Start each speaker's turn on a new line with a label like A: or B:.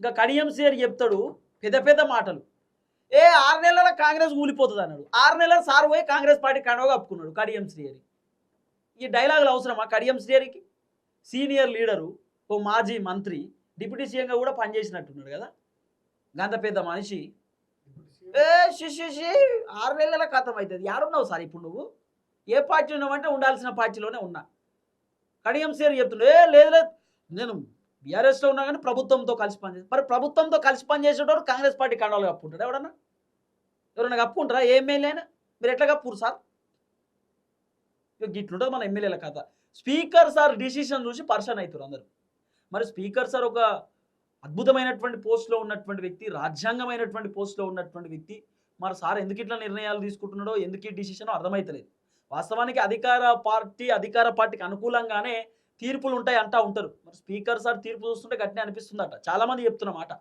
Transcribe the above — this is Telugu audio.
A: ఇంకా కడియం శ్రీహరి చెప్తాడు పెద్ద పెద్ద మాటలు. 6 నెలల కాంగ్రెస్ కూలిపోతుంది అన్నాడు. 6 నెలల సార్ పోయి కాంగ్రెస్ పార్టీ కండువా కప్పుకున్నాడు కడియం శ్రీహరి. ఈ డైలాగులు అవసరమా కడియం శ్రీహరికి? సీనియర్ లీడరు, ఓ మాజీ మంత్రి, డిప్యూటీ సీఎంగా కూడా పనిచేసినట్టున్నాడు కదా. గంత పెద్ద మనిషి షి 6 నెలల కథం అవుతుంది. యాడున్నావు సార్ ఇప్పుడు నువ్వు? ఏ పార్టీలో ఉన్నావంటే ఉండాల్సిన పార్టీలోనే ఉన్నా. కడియం శ్రీహరి చెప్తుండే లేదు లేదు నేను బీఆర్ఎస్లో ఉన్నా కానీ ప్రభుత్వంతో కలిసి పనిచేస్తాను. మరి ప్రభుత్వంతో కలిసి పనిచేసేటోడు కాంగ్రెస్ పార్టీ కండవాలు కప్పుకుంటాడు ఎవరన్నా కప్పుకుంటారా? ఏ ఎమ్మెల్యే అయినా మీరు ఎట్లా కప్పురు సార్? ఇట్లుంటుంది మన ఎమ్మెల్యేల కథ. స్పీకర్ సార్ డిసిషన్ చూసి పర్సన్ అవుతారు అందరూ. మరి స్పీకర్ సార్ ఒక అద్భుతమైనటువంటి పోస్ట్లో ఉన్నటువంటి వ్యక్తి, రాజ్యాంగమైనటువంటి పోస్ట్లో ఉన్నటువంటి వ్యక్తి. మరి సార్ ఎందుకు ఇట్లా నిర్ణయాలు తీసుకుంటున్నాడో, ఎందుకు ఈ డిసిషనో అర్థమవుతలేదు. వాస్తవానికి అధికార పార్టీకి అనుకూలంగానే తీర్పులు ఉంటాయి అంటా ఉంటారు. మరి స్పీకర్ సార్ తీర్పు చూస్తుంటే గట్టినే అనిపిస్తుందట. చాలామంది చెప్తున్న మాట.